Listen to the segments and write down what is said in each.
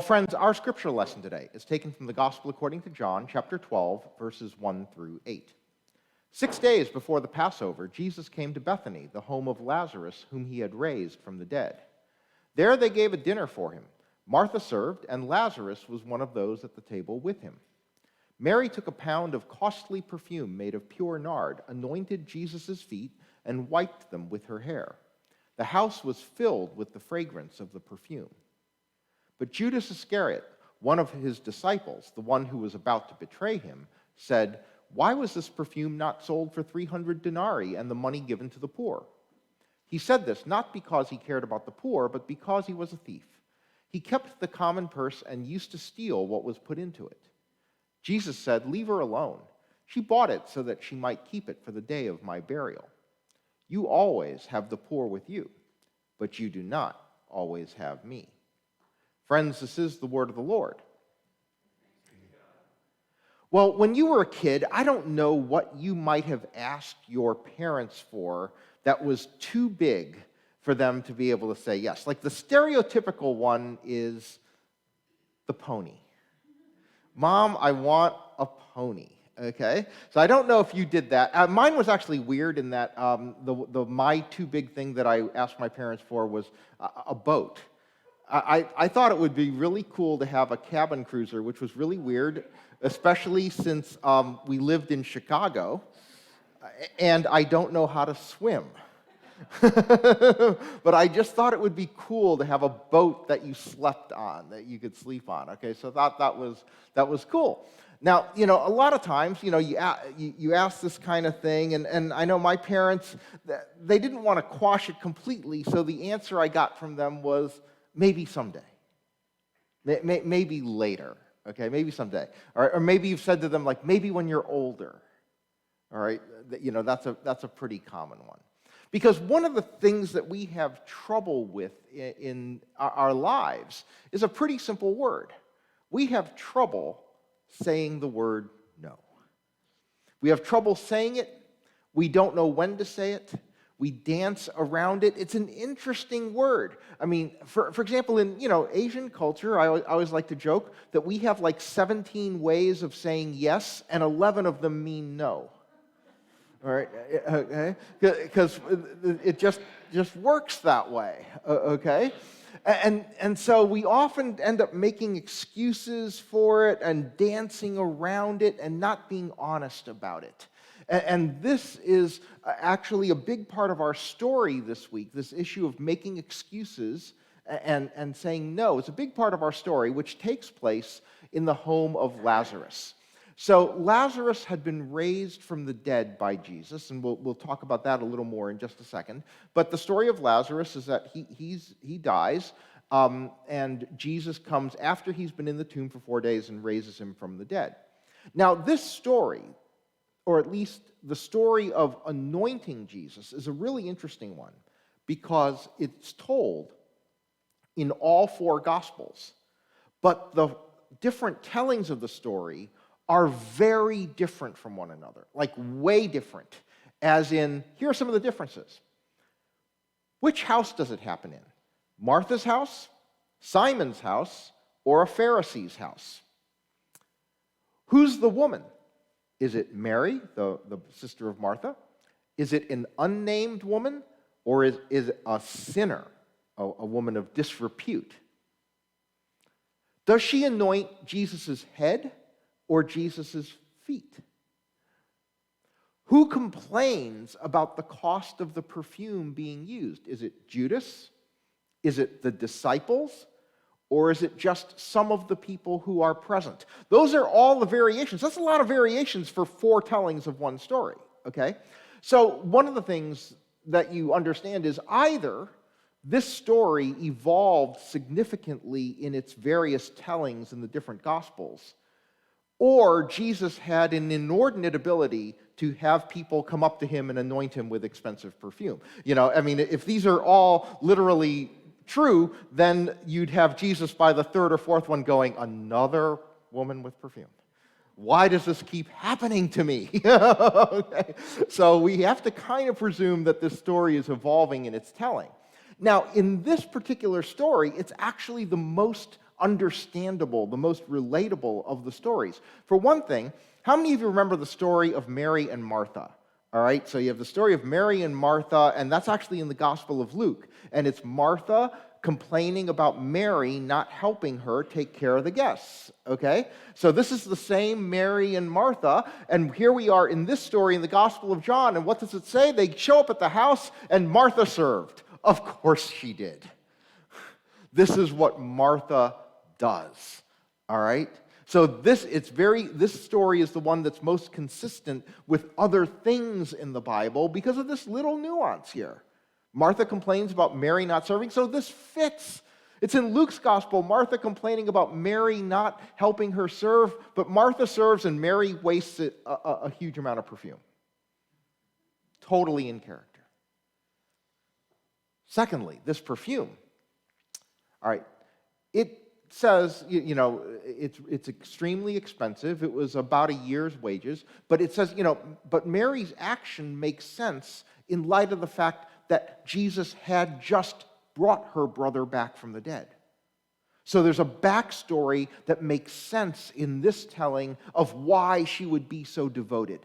Friends, our scripture lesson today is taken from the Gospel according to John, chapter 12, verses 1 through 8. 6 days before the Passover, Jesus came to Bethany, the home of Lazarus, whom he had raised from the dead. There they gave a dinner for him. Martha served, and Lazarus was one of those at the table with him. Mary took a pound of costly perfume made of pure nard, anointed Jesus' feet, and wiped them with her hair. The house was filled with the fragrance of the perfume. But Judas Iscariot, one of his disciples, the one who was about to betray him, said, "Why was this perfume not sold for 300 denarii and the money given to the poor?" He said this not because he cared about the poor, but because he was a thief. He kept the common purse and used to steal what was put into it. Jesus said, "Leave her alone. She bought it so that she might keep it for the day of my burial. You always have the poor with you, but you do not always have me." Friends, this is the word of the Lord. Well, when you were a kid, I don't know what you might have asked your parents for that was too big for them to be able to say yes. Like the stereotypical one is the pony. Mom, I want a pony. Okay? So I don't know if you did that. Mine was actually weird in that my too big thing that I asked my parents for was a boat. I thought it would be really cool to have a cabin cruiser, which was really weird, especially since we lived in Chicago, and I don't know how to swim. But I just thought it would be cool to have a boat that you slept on, that you could sleep on. Okay, so I thought that was cool. Now, a lot of times, you ask this kind of thing, and I know my parents, they didn't want to quash it completely, so the answer I got from them was, maybe someday. Maybe later, okay? Maybe someday. Or maybe you've said to them, like, maybe when you're older. All right? That's a pretty common one. Because one of the things that we have trouble with in our lives is a pretty simple word. We have trouble saying the word no. We have trouble saying it. We don't know when to say it. We dance around it. It's an interesting word. I mean, for example, in Asian culture, I always like to joke that we have like 17 ways of saying yes, and 11 of them mean no. All right, okay, because it just works that way. Okay, and so we often end up making excuses for it and dancing around it and not being honest about it. And this is actually a big part of our story this week, this issue of making excuses and saying no. It's a big part of our story, which takes place in the home of Lazarus. So Lazarus had been raised from the dead by Jesus, and we'll talk about that a little more in just a second. But the story of Lazarus is that he dies, and Jesus comes after he's been in the tomb for 4 days and raises him from the dead. Now, this story, or at least the story of anointing Jesus, is a really interesting one because it's told in all 4 Gospels. But the different tellings of the story are very different from one another, like way different, as in, here are some of the differences. Which house does it happen in? Martha's house, Simon's house, or a Pharisee's house? Who's the woman? Is it Mary, the sister of Martha? Is it an unnamed woman? Or is it a sinner, a woman of disrepute? Does she anoint Jesus' head or Jesus' feet? Who complains about the cost of the perfume being used? Is it Judas? Is it the disciples? Or is it just some of the people who are present? Those are all the variations. That's a lot of variations for 4 tellings of one story, okay? So one of the things that you understand is either this story evolved significantly in its various tellings in the different Gospels, or Jesus had an inordinate ability to have people come up to him and anoint him with expensive perfume. If these are all literally true, then you'd have Jesus by the 3rd or 4th one going, another woman with perfume. Why does this keep happening to me? Okay. So we have to kind of presume that this story is evolving in its telling. Now, in this particular story, it's actually the most understandable, the most relatable of the stories. For one thing, how many of you remember the story of Mary and Martha? All right, so you have the story of Mary and Martha, and that's actually in the Gospel of Luke. And it's Martha complaining about Mary not helping her take care of the guests, okay? So this is the same Mary and Martha, and here we are in this story in the Gospel of John, and what does it say? They show up at the house, and Martha served. Of course she did. This is what Martha does, all right? So this story is the one that's most consistent with other things in the Bible because of this little nuance here. Martha complains about Mary not serving, so this fits. It's in Luke's gospel, Martha complaining about Mary not helping her serve, but Martha serves and Mary wastes a huge amount of perfume. Totally in character. Secondly, this perfume. All right, it says, it's extremely expensive. It was about a year's wages. But it says, but Mary's action makes sense in light of the fact that Jesus had just brought her brother back from the dead. So there's a backstory that makes sense in this telling of why she would be so devoted.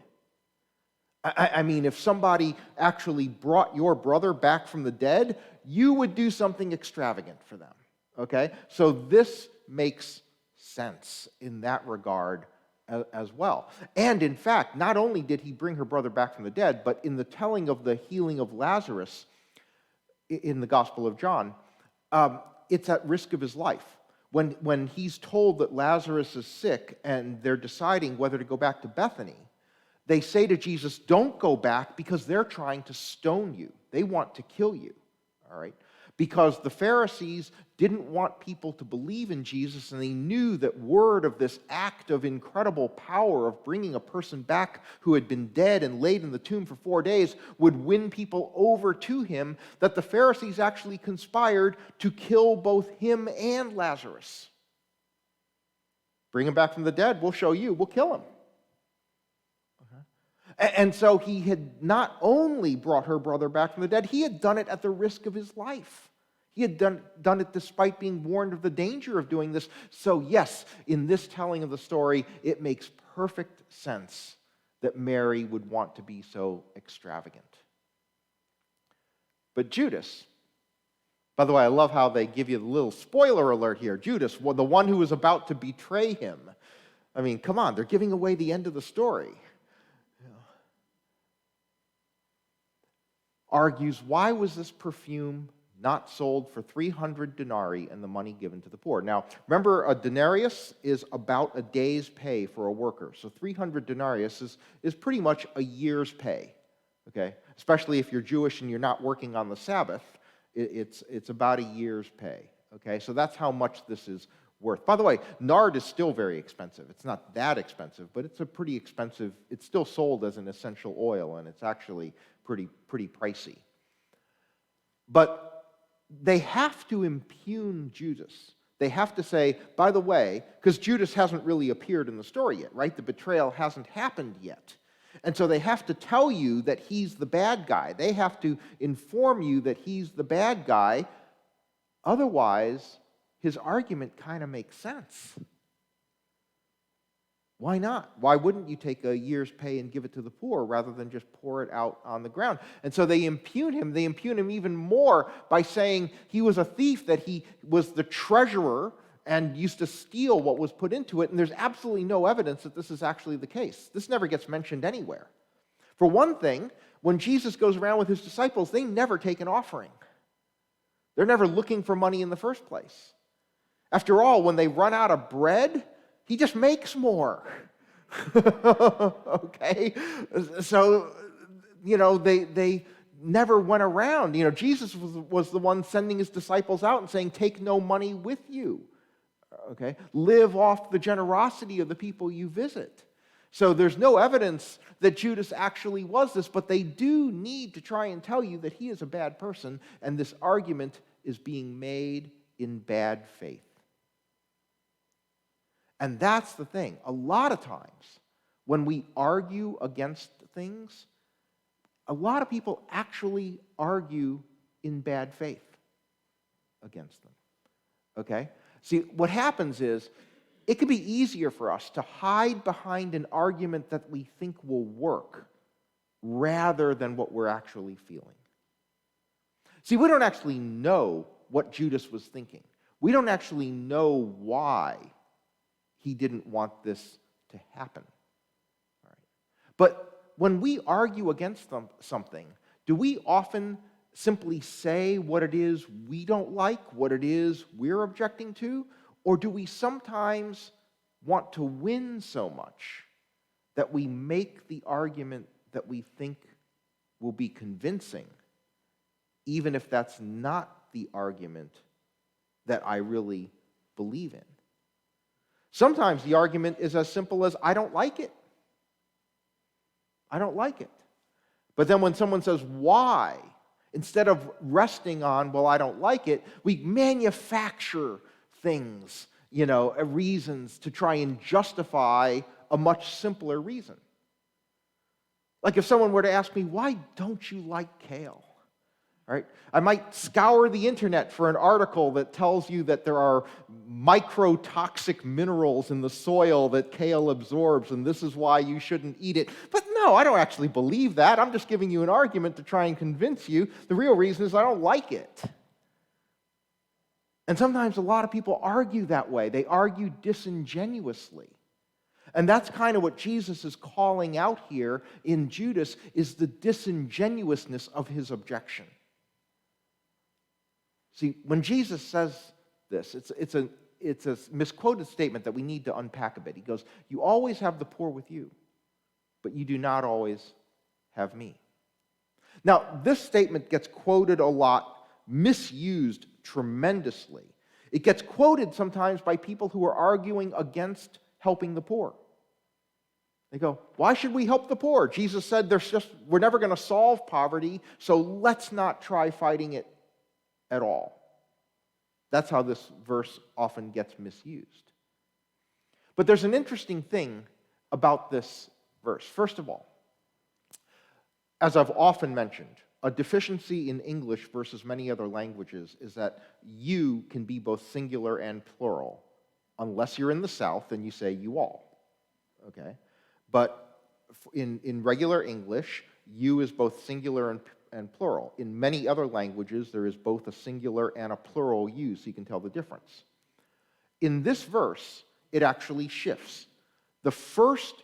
I mean, if somebody actually brought your brother back from the dead, you would do something extravagant for them. Okay, so this makes sense in that regard as well. And in fact, not only did he bring her brother back from the dead, but in the telling of the healing of Lazarus in the Gospel of John, it's at risk of his life. When he's told that Lazarus is sick and they're deciding whether to go back to Bethany, they say to Jesus, don't go back because they're trying to stone you. They want to kill you, all right? Because the Pharisees didn't want people to believe in Jesus, and they knew that word of this act of incredible power of bringing a person back who had been dead and laid in the tomb for 4 days would win people over to him, that the Pharisees actually conspired to kill both him and Lazarus. Bring him back from the dead, we'll show you, we'll kill him. And so he had not only brought her brother back from the dead, he had done it at the risk of his life. He had done it despite being warned of the danger of doing this. So yes, in this telling of the story, it makes perfect sense that Mary would want to be so extravagant. But Judas, by the way, I love how they give you the little spoiler alert here. Judas, the one who was about to betray him. I mean, come on, they're giving away the end of the story. Argues, why was this perfume not sold for 300 denarii and the money given to the poor? Now, remember, a denarius is about a day's pay for a worker. So 300 denarius is pretty much a year's pay, okay? Especially if you're Jewish and you're not working on the Sabbath, it's about a year's pay, okay? So that's how much this is worth. By the way, nard is still very expensive. It's not that expensive, but it's a pretty expensive, it's still sold as an essential oil, and it's actually pretty pricey. But they have to impugn Judas. They have to say, by the way, because Judas hasn't really appeared in the story yet, right? The betrayal hasn't happened yet. And so they have to tell you that he's the bad guy. They have to inform you that he's the bad guy. Otherwise, his argument kind of makes sense. Why not? Why wouldn't you take a year's pay and give it to the poor rather than just pour it out on the ground? And so they impugn him. They impugn him even more by saying he was a thief, that he was the treasurer and used to steal what was put into it. And there's absolutely no evidence that this is actually the case. This never gets mentioned anywhere. For one thing, when Jesus goes around with his disciples, they never take an offering. They're never looking for money in the first place. After all, when they run out of bread, he just makes more. Okay? So, they never went around. Jesus was the one sending his disciples out and saying, take no money with you. Okay? Live off the generosity of the people you visit. So there's no evidence that Judas actually was this, but they do need to try and tell you that he is a bad person, and this argument is being made in bad faith. And that's the thing. A lot of times, when we argue against things, a lot of people actually argue in bad faith against them. Okay? See, what happens is it can be easier for us to hide behind an argument that we think will work rather than what we're actually feeling. See, we don't actually know what Judas was thinking. We don't actually know why he didn't want this to happen. All right. But when we argue against something, do we often simply say what it is we don't like, what it is we're objecting to? Or do we sometimes want to win so much that we make the argument that we think will be convincing, even if that's not the argument that I really believe in? Sometimes the argument is as simple as, I don't like it. I don't like it. But then when someone says, why? Instead of resting on, well, I don't like it, we manufacture things, reasons to try and justify a much simpler reason. Like if someone were to ask me, why don't you like kale? Right? I might scour the internet for an article that tells you that there are microtoxic minerals in the soil that kale absorbs, and this is why you shouldn't eat it. But no, I don't actually believe that. I'm just giving you an argument to try and convince you. The real reason is I don't like it. And sometimes a lot of people argue that way. They argue disingenuously. And that's kind of what Jesus is calling out here in Judas, is the disingenuousness of his objection. See, when Jesus says this, it's a misquoted statement that we need to unpack a bit. He goes, you always have the poor with you, but you do not always have me. Now, this statement gets quoted a lot, misused tremendously. It gets quoted sometimes by people who are arguing against helping the poor. They go, why should we help the poor? Jesus said we're never going to solve poverty, so let's not try fighting it at all. That's how this verse often gets misused. But there's an interesting thing about this verse. First of all, as I've often mentioned, a deficiency in English versus many other languages is that you can be both singular and plural, unless you're in the South and you say you all. Okay? But in regular English, you is both singular and plural. In many other languages, there is both a singular and a plural you, so you can tell the difference. In this verse, it actually shifts. The first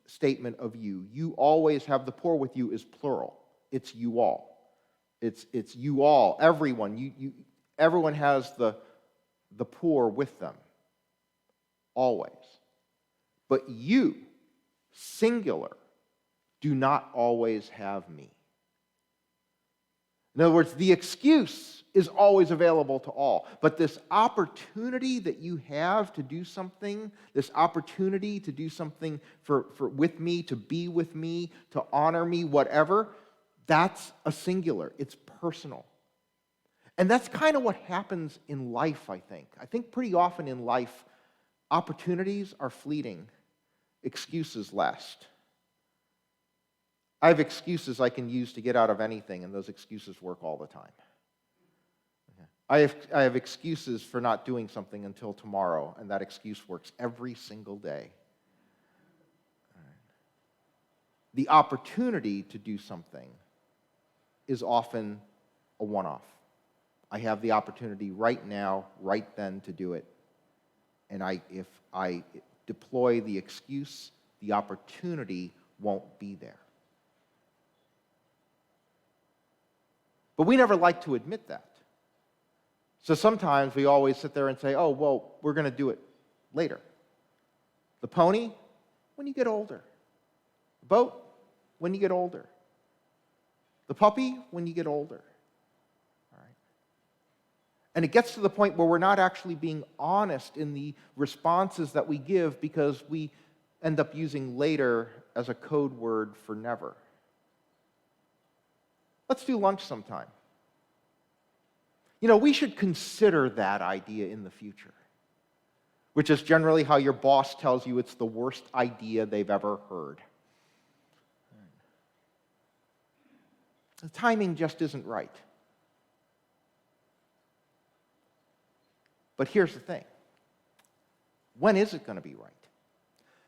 statement of you always have the poor with you, is plural. It's you all. It's you all, everyone. Everyone has the poor with them, always. But you, singular, do not always have me. In other words, the excuse is always available to all. But this opportunity that you have to do something, this opportunity to do something with me, to be with me, to honor me, whatever, that's a singular. It's personal. And that's kind of what happens in life, I think. I think pretty often in life, opportunities are fleeting, excuses last. I have excuses I can use to get out of anything, and those excuses work all the time. Okay. I have excuses for not doing something until tomorrow, and that excuse works every single day. The opportunity to do something is often a one-off. I have the opportunity right now, right then to do it, and if I deploy the excuse, the opportunity won't be there. But we never like to admit that. So sometimes we always sit there and say, oh, well, we're going to do it later. The pony, when you get older. The boat, when you get older. The puppy, when you get older. All right. And it gets to the point where we're not actually being honest in the responses that we give, because we end up using later as a code word for never. Let's do lunch sometime. We should consider that idea in the future, which is generally how your boss tells you it's the worst idea they've ever heard. The timing just isn't right. But here's the thing. when is it going to be right?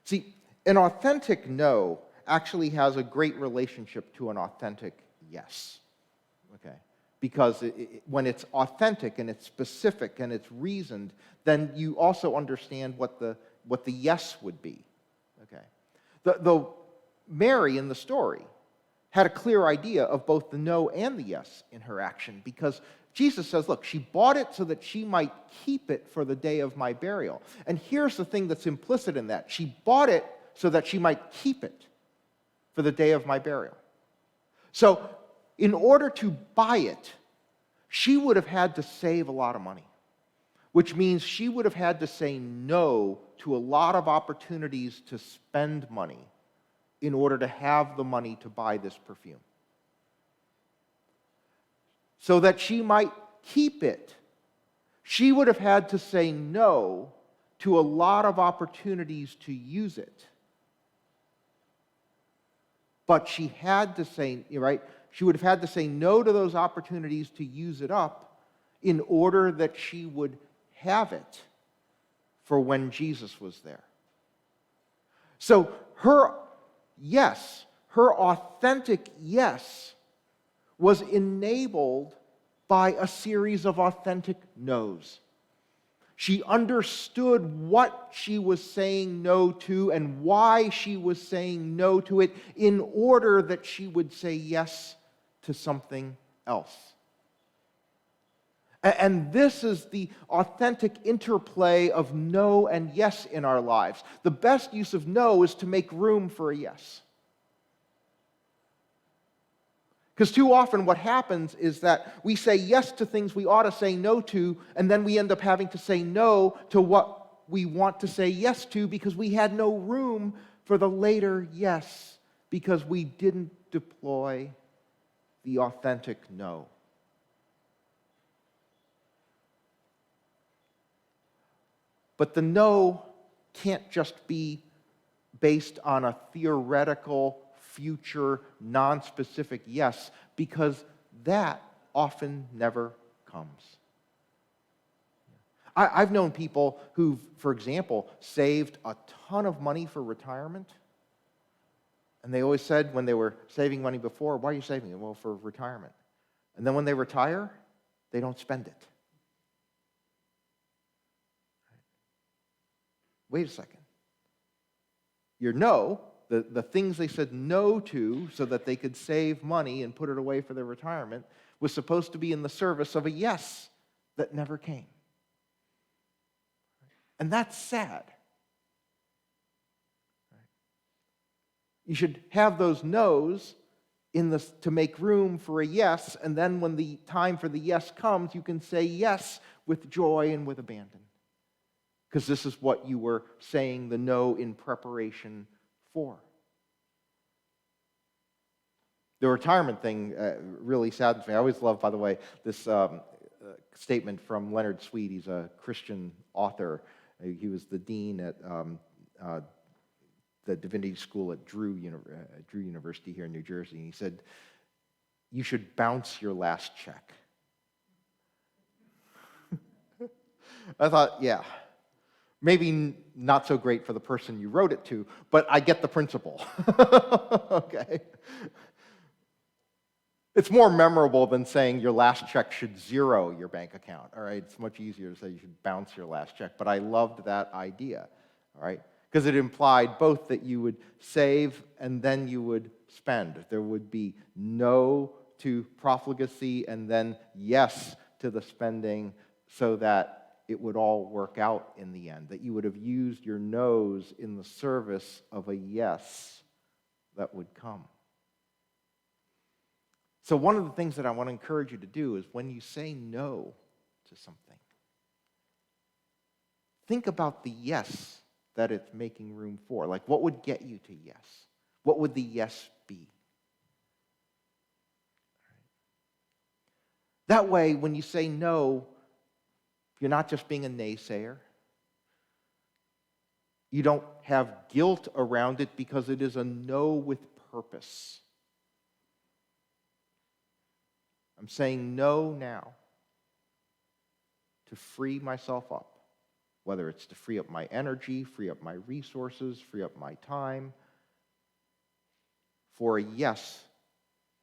See, an authentic no actually has a great relationship to an authentic yes. Okay? Because when it's authentic and it's specific and it's reasoned, then you also understand what the yes would be. Okay? The Mary in the story had a clear idea of both the no and the yes in her action, because Jesus says, look, she bought it so that she might keep it for the day of my burial. And here's the thing that's implicit in that. She bought it so that she might keep it for the day of my burial. So in order to buy it, she would have had to save a lot of money, which means she would have had to say no to a lot of opportunities to spend money in order to have the money to buy this perfume. So that she might keep it, she would have had to say no to a lot of opportunities to use it. But she had to say, right? She would have had to say no to those opportunities to use it up in order that she would have it for when Jesus was there. So her yes, her authentic yes, was enabled by a series of authentic no's. She understood what she was saying no to and why she was saying no to it in order that she would say yes to something else. And this is the authentic interplay of no and yes in our lives. The best use of no is to make room for a yes. Because too often what happens is that we say yes to things we ought to say no to, and then we end up having to say no to what we want to say yes to because we had no room for the later yes, because we didn't deploy the authentic no. But the no can't just be based on a theoretical future, non-specific yes, because that often never comes. I've known people who've, for example, saved a ton of money for retirement, and they always said when they were saving money before, why are you saving it? Well, for retirement. And then when they retire, they don't spend it. Wait a second. Your no, the things they said no to so that they could save money and put it away for their retirement, was supposed to be in the service of a yes that never came. And that's sad. You should have those no's to make room for a yes, and then when the time for the yes comes, you can say yes with joy and with abandon. Because this is what you were saying the no in preparation for. The retirement thing really saddens me. I always love, by the way, this statement from Leonard Sweet. He's a Christian author. He was the dean at the divinity school at Drew University here in New Jersey. And he said, "You should bounce your last check." I thought, yeah. Maybe not so great for the person you wrote it to, but I get the principle. Okay? It's more memorable than saying your last check should zero your bank account, all right? It's much easier to say you should bounce your last check, but I loved that idea, all right? Because it implied both that you would save and then you would spend. There would be no to profligacy and then yes to the spending, so that it would all work out in the end, that you would have used your no's in the service of a yes that would come. So one of the things that I want to encourage you to do is when you say no to something, think about the yes that it's making room for. Like, what would get you to yes? What would the yes be? That way, when you say no, you're not just being a naysayer. You don't have guilt around it because it is a no with purpose. I'm saying no now to free myself up whether it's to free up my energy, free up my resources, free up my time, for a yes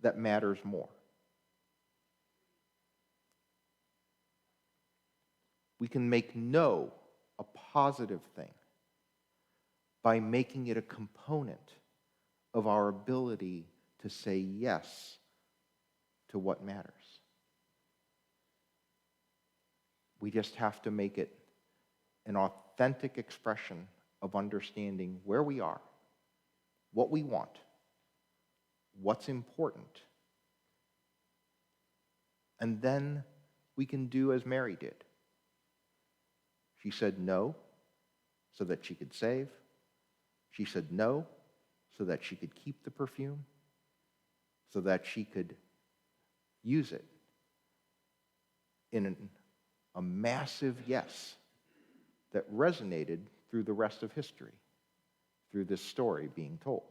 that matters more. We can make no a positive thing by making it a component of our ability to say yes to what matters. We just have to make it an authentic expression of understanding where we are, what we want, what's important. And then we can do as Mary did. She said no so that she could save. She said no so that she could keep the perfume, so that she could use it in a massive yes that resonated through the rest of history, through this story being told.